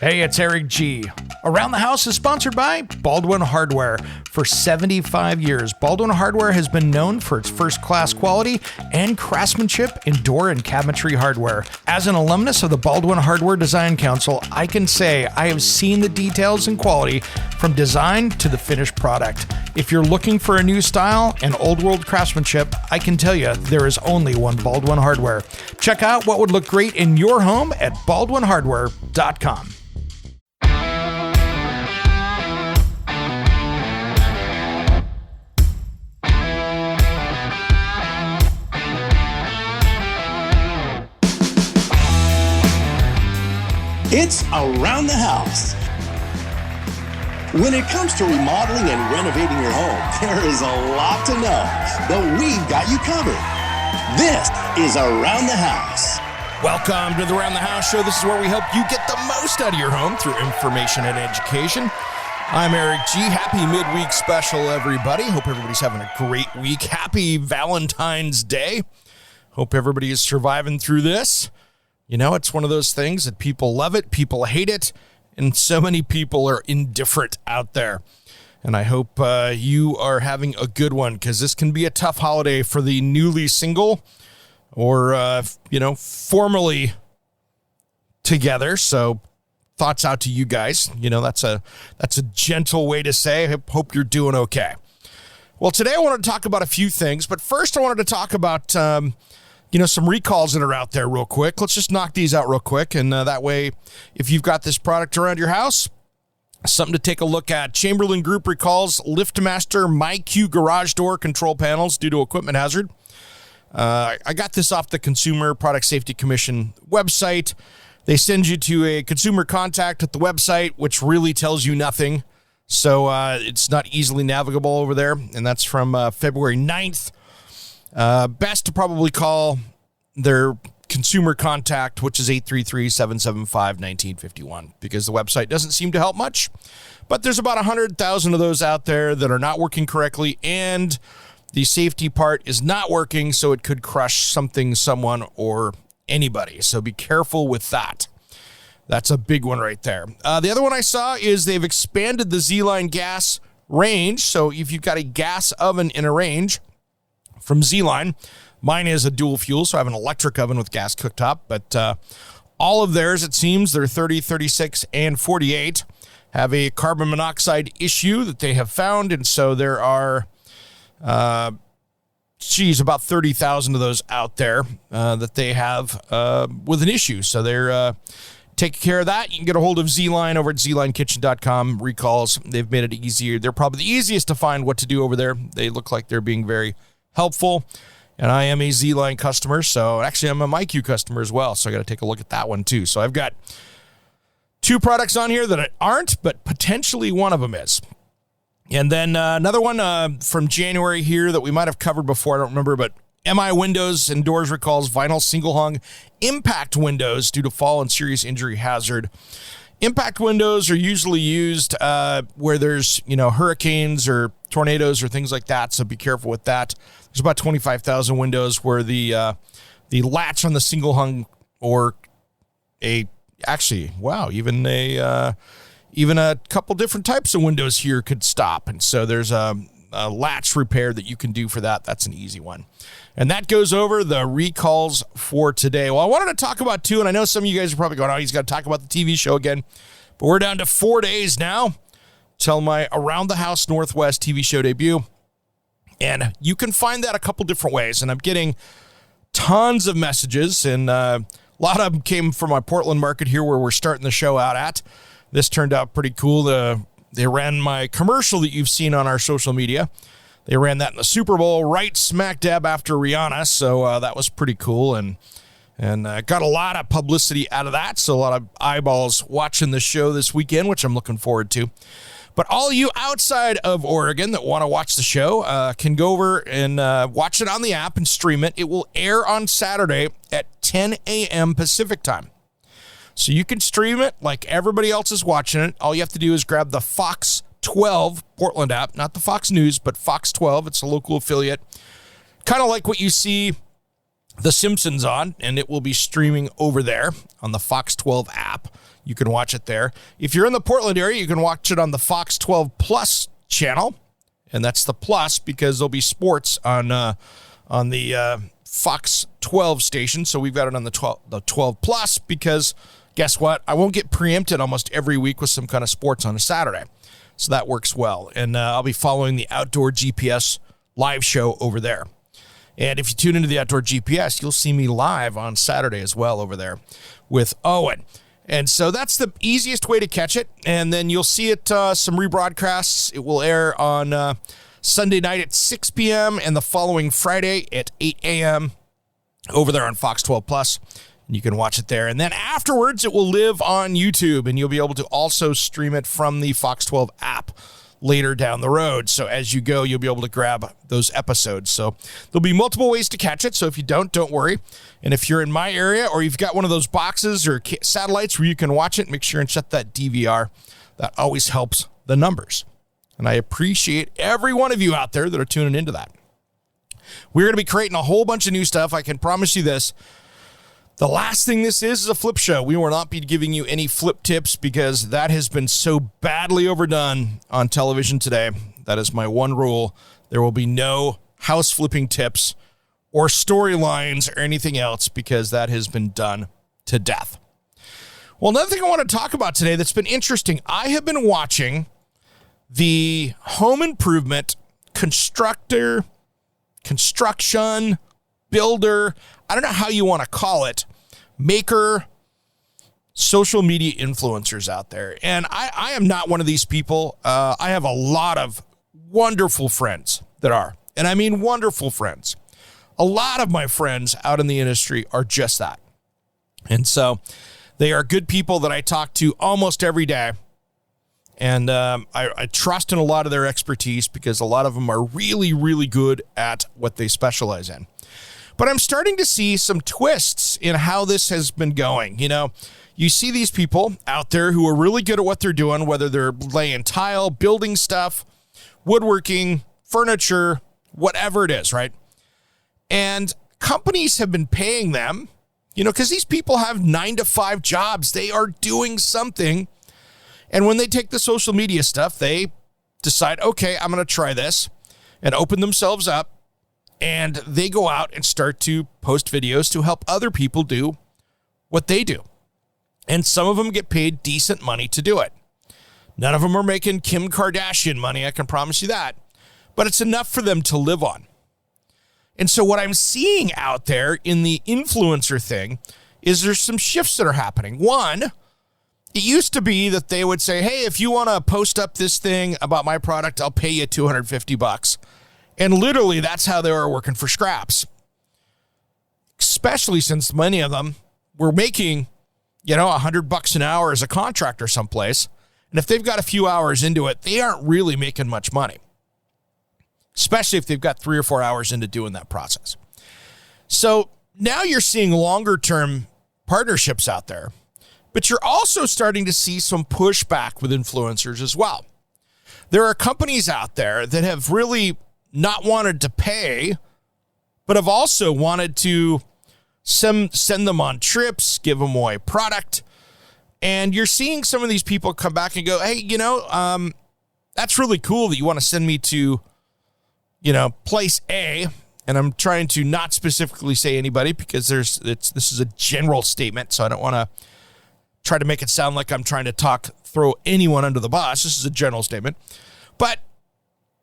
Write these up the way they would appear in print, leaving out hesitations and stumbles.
Hey, it's Eric G. Around the House is sponsored by Baldwin Hardware. For 75 years, Baldwin Hardware has been known for its first-class quality and craftsmanship in door and cabinetry hardware. As an alumnus of the Baldwin Hardware Design Council, I can say I have seen the details and quality from design to the finished product. If you're looking for a new style and old-world craftsmanship, I can tell you there is only one Baldwin Hardware. Check out what would look great in your home at baldwinhardware.com. It's Around the House. When it comes to remodeling and renovating your home, there is a lot to know, but we've got you covered. This is Around the House. Welcome to the Around the House show. This is where we help you get the most out of your home through information and education. I'm Eric G. Happy midweek special, everybody. Hope everybody's having a great week. Happy Valentine's Day. Hope everybody is surviving through this. You know, it's one of those things that people love it, people hate it, and so many people are indifferent out there. And I hope you are having a good one, because this can be a tough holiday for the newly single or, formally together. So thoughts out to you guys. You know, that's a gentle way to say, I hope you're doing okay. Well, today I wanted to talk about a few things, but first I wanted to talk about some recalls that are out there real quick. Let's just knock these out real quick. And that way, if you've got this product around your house, something to take a look at. Chamberlain Group recalls LiftMaster MyQ garage door control panels due to equipment hazard. I got this off the Consumer Product Safety Commission website. They send you to a consumer contact at the website, which really tells you nothing. So it's not easily navigable over there. And that's from February 9th. Best to probably call their consumer contact, which is 833-775-1951, because the website doesn't seem to help much. But there's about 100,000 of those out there that are not working correctly, and the safety part is not working, so it could crush something, someone, or anybody. So be careful with that. That's a big one right there. The other one I saw is they've expanded the Z-Line gas range. So if you've got a gas oven in a range, from Z-Line. Mine is a dual fuel, so I have an electric oven with gas cooktop, but all of theirs, it seems, they're 30, 36, and 48, have a carbon monoxide issue that they have found, and so there are, about 30,000 of those out there that they have with an issue. So they're taking care of that. You can get a hold of Z-Line over at zlinekitchen.com. Recalls, they've made it easier. They're probably the easiest to find what to do over there. They look like they're being very helpful, and I am a Z-Line customer, so actually I'm a MyQ customer as well, so I got to take a look at that one too. So I've got two products on here that aren't, but potentially one of them is. And then another one from January here that we might have covered before, I don't remember, but MI Windows and Doors recalls vinyl single-hung impact windows due to fall and serious injury hazard. Impact windows are usually used where there's, hurricanes or tornadoes or things like that, so be careful with that. There's about 25,000 windows where the latch on the single hung or even a couple different types of windows here could stop. And so there's a latch repair that you can do for that. That's an easy one. And that goes over the recalls for today. Well, I wanted to talk about two, and I know some of you guys are probably going, he's got to talk about the TV show again. But we're down to 4 days now till my Around the House Northwest TV show debut. And you can find that a couple different ways. And I'm getting tons of messages, and a lot of them came from my Portland market here where we're starting the show out at. This turned out pretty cool. They ran my commercial that you've seen on our social media. They ran that in the Super Bowl right smack dab after Rihanna, so that was pretty cool, and got a lot of publicity out of that, so a lot of eyeballs watching the show this weekend, which I'm looking forward to. But all you outside of Oregon that want to watch the show can go over and watch it on the app and stream it. It will air on Saturday at 10 a.m. Pacific time. So you can stream it like everybody else is watching it. All you have to do is grab the Fox 12 Portland app, not the Fox News, but Fox 12. It's a local affiliate. Kind of like what you see The Simpsons on, and it will be streaming over there on the Fox 12 app. You can watch it there. If you're in the Portland area, you can watch it on the Fox 12 Plus channel. And that's the plus because there'll be sports on the Fox 12 station. So we've got it on the 12 Plus because guess what? I won't get preempted almost every week with some kind of sports on a Saturday. So that works well. And I'll be following the Outdoor GPS live show over there. And if you tune into the Outdoor GPS, you'll see me live on Saturday as well over there with Owen. And so that's the easiest way to catch it. And then you'll see it, some rebroadcasts. It will air on Sunday night at 6 p.m. and the following Friday at 8 a.m. over there on Fox 12 Plus. And you can watch it there. And then afterwards, it will live on YouTube. And you'll be able to also stream it from the Fox 12 app later down the road. So as you go, you'll be able to grab those episodes. So there'll be multiple ways to catch it. So if you don't worry. And if you're in my area or you've got one of those boxes or satellites where you can watch it, make sure and set that DVR. That always helps the numbers. And I appreciate every one of you out there that are tuning into that. We're going to be creating a whole bunch of new stuff. I can promise you this. The last thing this is a flip show. We will not be giving you any flip tips because that has been so badly overdone on television today. That is my one rule. There will be no house flipping tips or storylines or anything else because that has been done to death. Well, another thing I want to talk about today that's been interesting. I have been watching the home improvement construction, builder, I don't know how you want to call it, maker, social media influencers out there. And I am not one of these people. I have a lot of wonderful friends that are, and I mean wonderful friends. A lot of my friends out in the industry are just that. And so they are good people that I talk to almost every day. And I trust in a lot of their expertise because a lot of them are really, really good at what they specialize in. But I'm starting to see some twists in how this has been going. You know, you see these people out there who are really good at what they're doing, whether they're laying tile, building stuff, woodworking, furniture, whatever it is, right? And companies have been paying them, you know, because these people have 9-to-5 jobs. They are doing something. And when they take the social media stuff, they decide, okay, I'm going to try this and open themselves up. And they go out and start to post videos to help other people do what they do. And some of them get paid decent money to do it. None of them are making Kim Kardashian money, I can promise you that. But it's enough for them to live on. And so what I'm seeing out there in the influencer thing is there's some shifts that are happening. One, it used to be that they would say, hey, if you want to post up this thing about my product, I'll pay you $250. And literally, that's how they were working for scraps. Especially since many of them were making, you know, $100 an hour as a contractor someplace. And if they've got a few hours into it, they aren't really making much money. Especially if they've got 3 or 4 hours into doing that process. So now you're seeing longer term partnerships out there. But you're also starting to see some pushback with influencers as well. There are companies out there that have really not wanted to pay, but have also wanted to send them on trips, give them away product. And you're seeing some of these people come back and go, hey, you know, that's really cool that you want to send me to, you know, place A. And I'm trying to not specifically say anybody because this is a general statement. So I don't want to try to make it sound like I'm trying to throw anyone under the bus. This is a general statement. But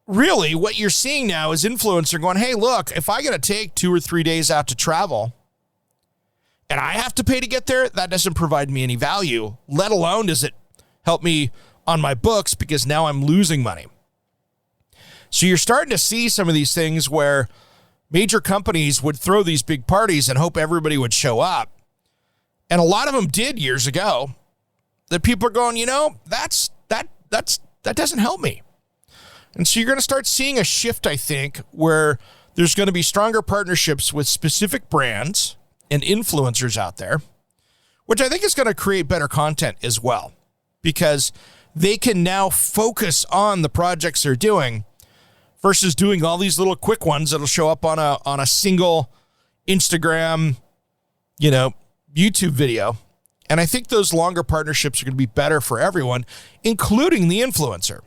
really, what you're seeing now is influencer going, hey, look, if I got to take 2 or 3 days out to travel and I have to pay to get there, that doesn't provide me any value, let alone does it help me on my books because now I'm losing money. So you're starting to see some of these things where major companies would throw these big parties and hope everybody would show up. And a lot of them did years ago. That people are going, you know, that doesn't help me. And so you're going to start seeing a shift, I think, where there's going to be stronger partnerships with specific brands and influencers out there, which I think is going to create better content as well, because they can now focus on the projects they're doing versus doing all these little quick ones that'll show up on a single Instagram, you know, YouTube video. And I think those longer partnerships are going to be better for everyone, including the influencer.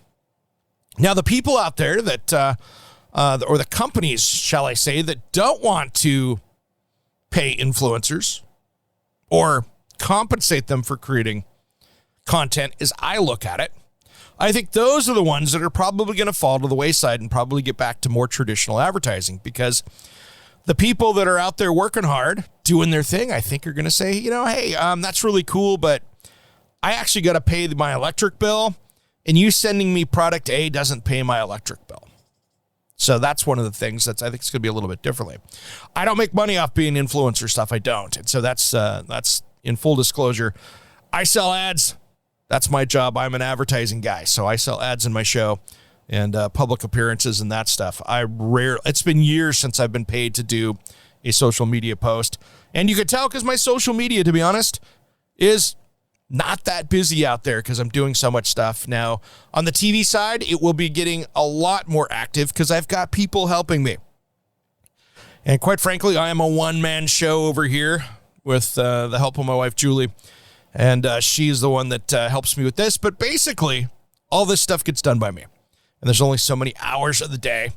Now, the people out there that, or the companies, shall I say, that don't want to pay influencers or compensate them for creating content, as I look at it, I think those are the ones that are probably going to fall to the wayside and probably get back to more traditional advertising, because the people that are out there working hard, doing their thing, I think are going to say, hey, that's really cool, but I actually got to pay my electric bill, and you sending me product A doesn't pay my electric bill. So that's one of the things I think it's going to be a little bit differently. I don't make money off being influencer stuff. I don't. And so that's in full disclosure. I sell ads. That's my job. I'm an advertising guy. So I sell ads in my show and public appearances and that stuff. It's been years since I've been paid to do a social media post. And you could tell because my social media, to be honest, is not that busy out there because I'm doing so much stuff. Now, on the TV side, it will be getting a lot more active because I've got people helping me. And quite frankly, I am a one-man show over here with the help of my wife, Julie. And she's the one that helps me with this. But basically, all this stuff gets done by me. And there's only so many hours of the day.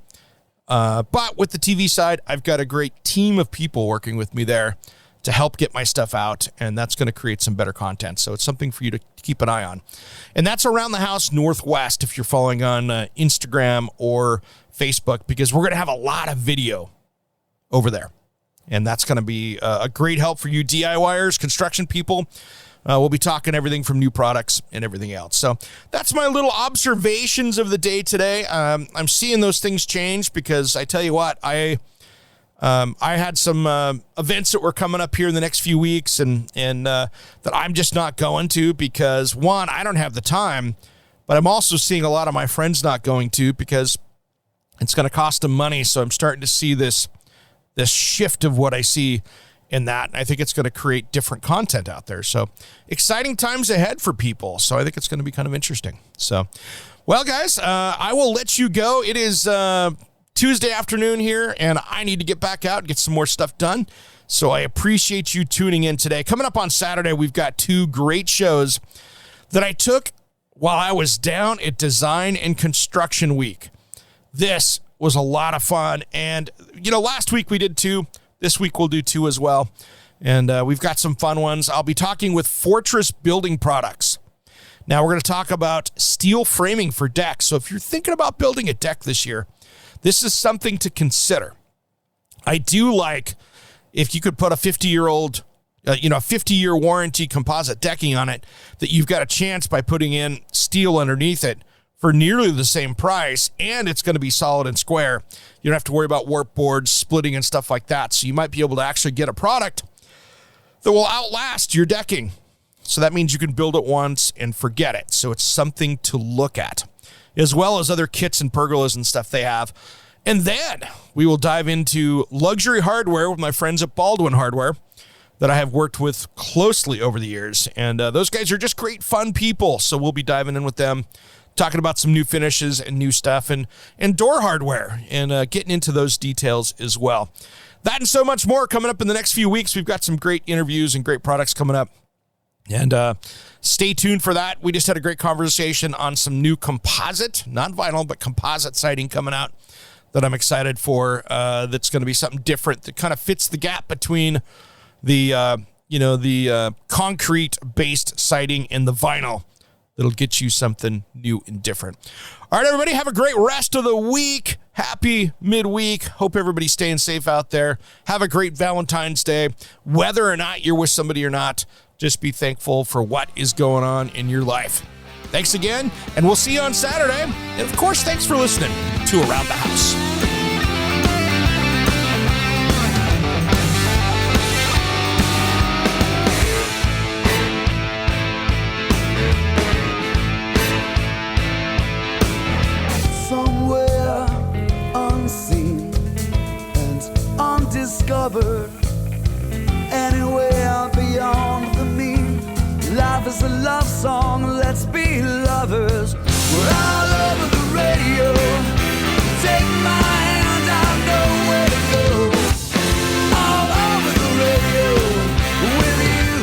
But with the TV side, I've got a great team of people working with me there to help get my stuff out. And that's going to create some better content. So it's something for you to keep an eye on. And that's Around the House Northwest if you're following on Instagram or Facebook, because we're going to have a lot of video over there. And that's going to be a great help for you DIYers, construction people. We'll be talking everything from new products and everything else. So that's my little observations of the day today. I'm seeing those things change because I tell you what, I had some events that were coming up here in the next few weeks and that I'm just not going to because, one, I don't have the time, but I'm also seeing a lot of my friends not going to because it's going to cost them money. So I'm starting to see this shift of what I see in that. I think it's going to create different content out there. So exciting times ahead for people. So I think it's going to be kind of interesting. So, well, guys, I will let you go. It is Tuesday afternoon here, and I need to get back out and get some more stuff done. So I appreciate you tuning in today. Coming up on Saturday, we've got two great shows that I took while I was down at Design and Construction Week. This was a lot of fun. And, last week we did two. This week we'll do two as well. And we've got some fun ones. I'll be talking with Fortress Building Products. Now we're going to talk about steel framing for decks. So if you're thinking about building a deck this year, this is something to consider. I do like if you could put a 50-year-old, 50-year warranty composite decking on it, that you've got a chance by putting in steel underneath it for nearly the same price, and it's going to be solid and square. You don't have to worry about warp boards, splitting, and stuff like that. So you might be able to actually get a product that will outlast your decking. So that means you can build it once and forget it. So it's something to look at, as well as other kits and pergolas and stuff they have. And then we will dive into luxury hardware with my friends at Baldwin Hardware that I have worked with closely over the years. And those guys are just great, fun people. So we'll be diving in with them, talking about some new finishes and new stuff and door hardware and getting into those details as well. That and so much more coming up in the next few weeks. We've got some great interviews and great products coming up. And stay tuned for that. We just had a great conversation on some new composite, not vinyl, but composite siding coming out that I'm excited for. That's going to be something different that kind of fits the gap between the concrete-based siding and the vinyl. That'll get you something new and different. All right, everybody, have a great rest of the week. Happy midweek. Hope everybody's staying safe out there. Have a great Valentine's Day. Whether or not you're with somebody or not, just be thankful for what is going on in your life. Thanks again, and we'll see you on Saturday. And, of course, thanks for listening to Around the House. Discovered anywhere beyond the mean. Life is a love song, let's be lovers. We're all over the radio. Take my hand, I know where to go. All over the radio with you.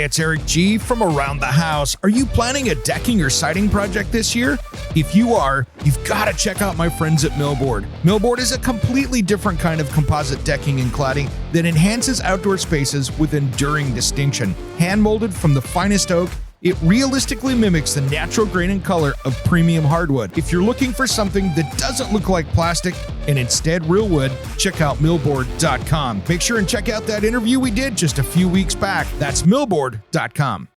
it's Eric G from Around the House. Are you planning a decking or siding project this year? If you are, you've got to check out my friends at Millboard. Millboard is a completely different kind of composite decking and cladding that enhances outdoor spaces with enduring distinction. Hand-molded from the finest oak, it realistically mimics the natural grain and color of premium hardwood. If you're looking for something that doesn't look like plastic and instead real wood, check out millboard.com. Make sure and check out that interview we did just a few weeks back. That's millboard.com.